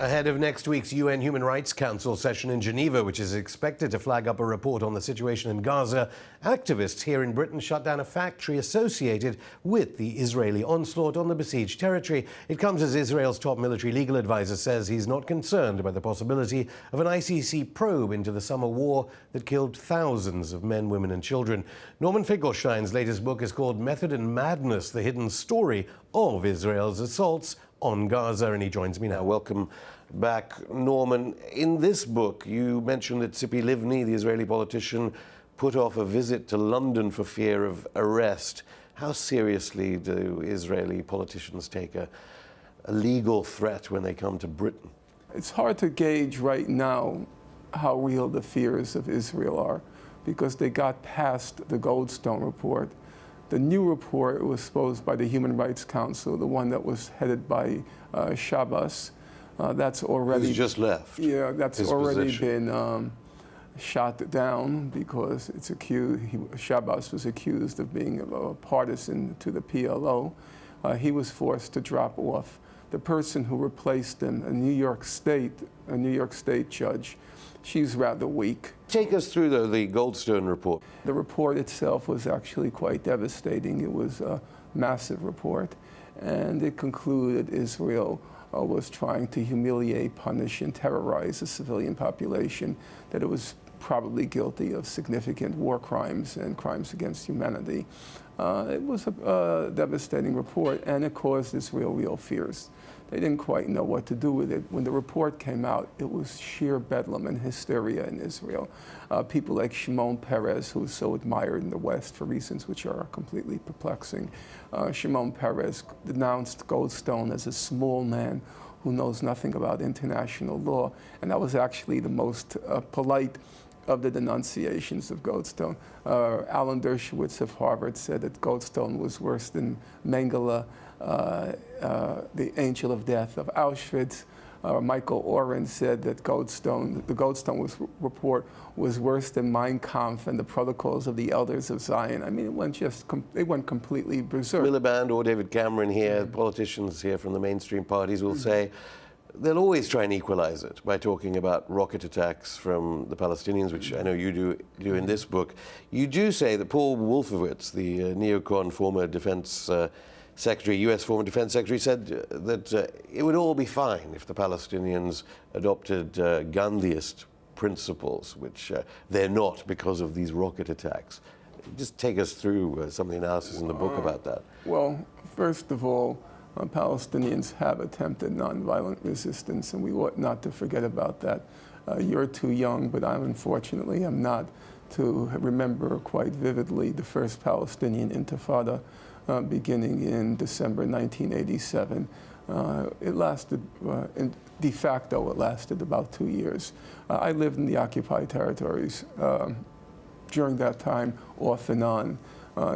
Ahead of next week's UN Human Rights Council session in Geneva, which is expected to flag up a report on the situation in Gaza, activists here in Britain shut down a factory associated with the Israeli onslaught on the besieged territory. It comes as Israel's top military legal advisor says he's not concerned about the possibility of an ICC probe into the summer war that killed thousands of men, women and children. Norman Finkelstein's latest book is called Method and Madness, the hidden story of Israel's assaults on Gaza, and he joins me now. Welcome back, Norman. In this book, you mentioned that Tzipi Livni, the Israeli politician, put off a visit to London for fear of arrest. How seriously do Israeli politicians take a legal threat when they come to Britain? It's hard to gauge right now how real the fears of Israel are, because they got past the Goldstone report. The new report was supposed by the Human Rights Council, the one that was headed by Shabbos. That's already... He's just left. Yeah, that's already been shot down because it's accused, Shabbos was accused of being a partisan to the PLO. He was forced to drop off. The person who replaced him, a New York State judge, she's rather weak. Take us through, though, the Goldstone report. The report itself was actually quite devastating. It was a massive report, and it concluded Israel was trying to humiliate, punish, and terrorize the civilian population, that it was probably guilty of significant war crimes and crimes against humanity. It was a devastating report, and it caused Israel real fears. They didn't quite know what to do with it. When the report came out, it was sheer bedlam and hysteria in Israel. People like Shimon Peres, who is so admired in the West for reasons which are completely perplexing. Shimon Peres denounced Goldstone as a small man who knows nothing about international law, and that was actually the most polite of the denunciations of Goldstone. Alan Dershowitz of Harvard said that Goldstone was worse than Mengele, the angel of death of Auschwitz. Michael Oren said that the Goldstone report was worse than Mein Kampf and the Protocols of the Elders of Zion. I mean, it went completely berserk. Miliband or David Cameron here, politicians here from the mainstream parties will say they'll always try and equalize it by talking about rocket attacks from the Palestinians, which I know you do in this book. You do say that Paul Wolfowitz, the neocon former defense secretary, U.S. former defense secretary, said that it would all be fine if the Palestinians adopted Gandhiist principles, which they're not because of these rocket attacks. Just take us through some of the analysis in the book about that. Well, first of all, Palestinians have attempted nonviolent resistance, and we ought not to forget about that. You're too young, but I unfortunately am not, to remember quite vividly the first Palestinian Intifada beginning in December 1987. It lasted, de facto, it lasted about 2 years. I lived in the occupied territories during that time, off and on.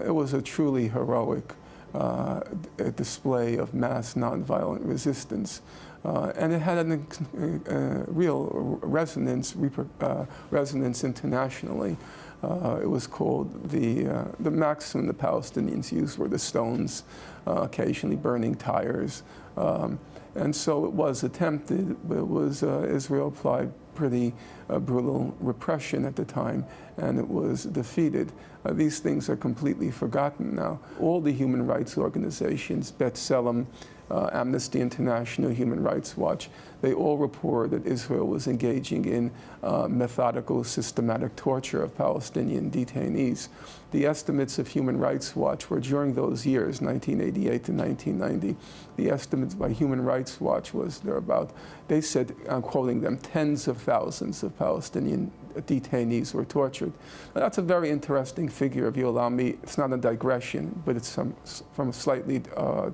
It was a truly heroic a display of mass nonviolent resistance, and it had a real resonance internationally. It was called the maxim the Palestinians used were the stones, occasionally burning tires, and so it was attempted, but it was Israel applied pretty brutal repression at the time, and it was defeated. These things are completely forgotten now. All the human rights organizations, B'Tselem, Amnesty International, Human Rights Watch, they all report that Israel was engaging in methodical, systematic torture of Palestinian detainees. The estimates of Human Rights Watch were during those years, 1988 to 1990, the estimates by Human Rights Watch was they said, I'm quoting them, tens of thousands of Palestinian detainees were tortured. Now, that's a very interesting figure, if you allow me. It's not a digression, but it's from a slightly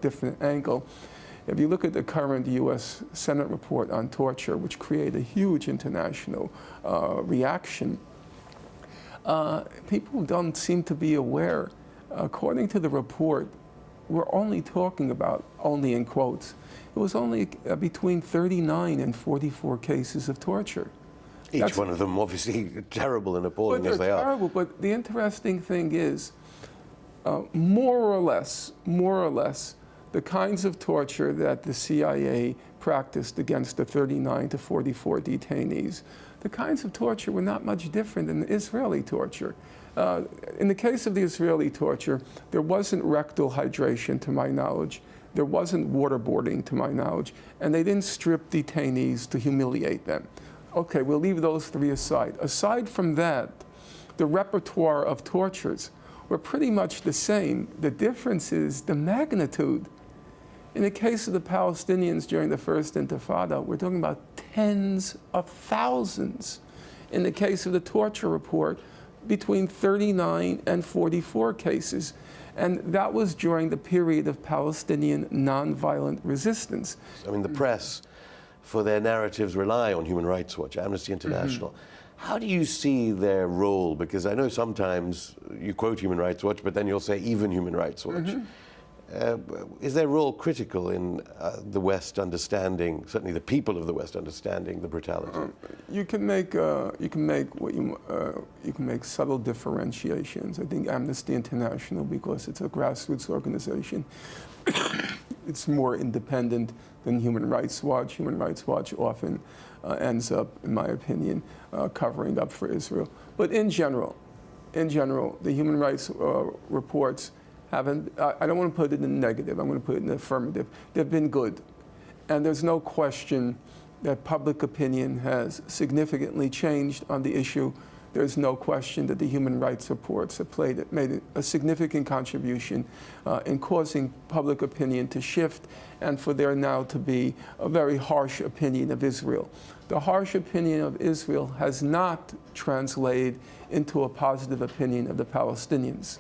different angle. If you look at the current U.S. Senate report on torture, which created a huge international reaction, people don't seem to be aware. According to the report, we're only talking about, only in quotes, it was only between 39 and 44 cases of torture. Each one of them obviously terrible and appalling as they are. Terrible, but the interesting thing is, more or less, the kinds of torture that the CIA practiced against the 39 to 44 detainees, the kinds of torture were not much different than the Israeli torture. In the case of the Israeli torture, there wasn't rectal hydration, to my knowledge. There wasn't waterboarding, to my knowledge. And they didn't strip detainees to humiliate them. Okay, we'll leave those three aside. Aside from that, the repertoire of tortures were pretty much the same. The difference is the magnitude. In the case of the Palestinians during the First Intifada, we're talking about tens of thousands. In the case of the torture report, between 39 and 44 cases. And that was during the period of Palestinian nonviolent resistance. I mean, the press, for their narratives, rely on Human Rights Watch, Amnesty International. How do you see their role? Because I know sometimes you quote Human Rights Watch, but then you'll say even Human Rights Watch. Is their role critical in the West understanding, certainly the people of the West understanding the brutality? You can make subtle differentiations. I think Amnesty International, because it's a grassroots organization, it's more independent than Human Rights Watch. Human Rights Watch often ends up, in my opinion, covering up for Israel. But in general, the human rights reports haven't, I don't want to put it in negative, I'm going to put it in affirmative. They've been good. And there's no question that public opinion has significantly changed on the issue. There's no question that the human rights reports have made a significant contribution in causing public opinion to shift and for there now to be a very harsh opinion of Israel. The harsh opinion of Israel has not translated into a positive opinion of the Palestinians.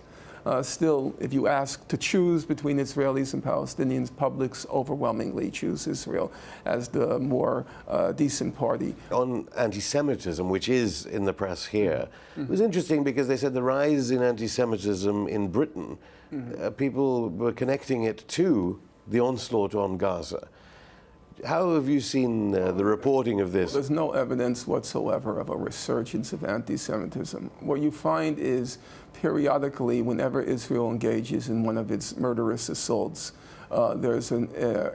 Still, if you ask to choose between Israelis and Palestinians, publics overwhelmingly choose Israel as the more decent party. On anti-Semitism, which is in the press here, it was interesting because they said the rise in anti-Semitism in Britain, people were connecting it to the onslaught on Gaza. How have you seen the reporting of this? There's no evidence whatsoever of a resurgence of anti-Semitism. What you find is periodically, whenever Israel engages in one of its murderous assaults, there's an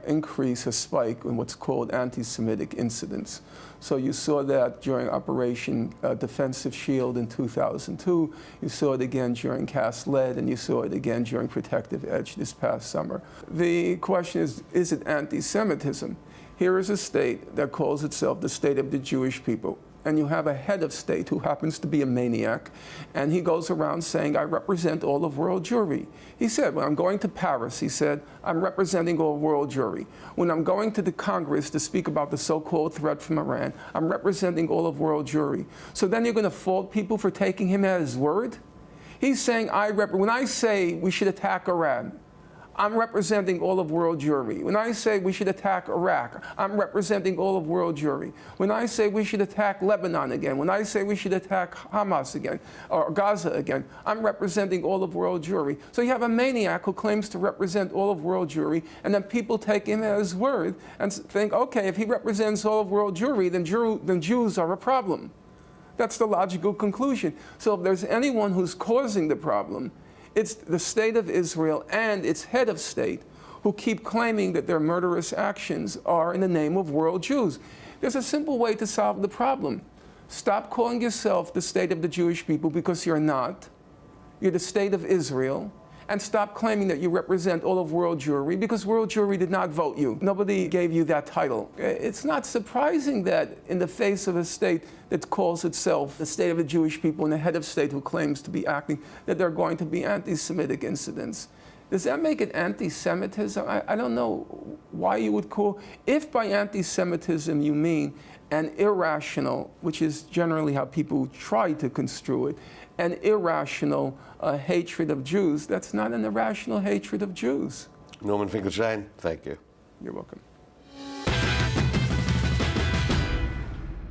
increase, a spike in what's called anti-Semitic incidents. So you saw that during Operation Defensive Shield in 2002, you saw it again during Cast Lead, and you saw it again during Protective Edge this past summer. The question is it anti-Semitism? Here is a state that calls itself the state of the Jewish people. And you have a head of state who happens to be a maniac, and he goes around saying, I represent all of world Jewry. He said, when I'm going to Paris, he said, I'm representing all of world Jewry. When I'm going to the Congress to speak about the so-called threat from Iran, I'm representing all of world Jewry. So then you're going to fault people for taking him at his word? He's saying, when I say we should attack Iran, I'm representing all of world Jewry. When I say we should attack Iraq, I'm representing all of world Jewry. When I say we should attack Lebanon again, when I say we should attack Hamas again, or Gaza again, I'm representing all of world Jewry. So you have a maniac who claims to represent all of world Jewry, and then people take him at his word and think, okay, if he represents all of world Jewry, then Jews are a problem. That's the logical conclusion. So if there's anyone who's causing the problem, it's the state of Israel and its head of state who keep claiming that their murderous actions are in the name of world Jews. There's a simple way to solve the problem. Stop calling yourself the state of the Jewish people, because you're not. You're the state of Israel. And stop claiming that you represent all of world Jewry, because world Jewry did not vote you. Nobody gave you that title. It's not surprising that in the face of a state that calls itself the state of the Jewish people and the head of state who claims to be acting, that there are going to be anti-Semitic incidents. Does that make it anti-Semitism? I don't know why you would call, if by anti-Semitism you mean an irrational, which is generally how people try to construe it, an irrational hatred of Jews. That's not an irrational hatred of Jews. Norman Finkelstein, thank you. You're welcome.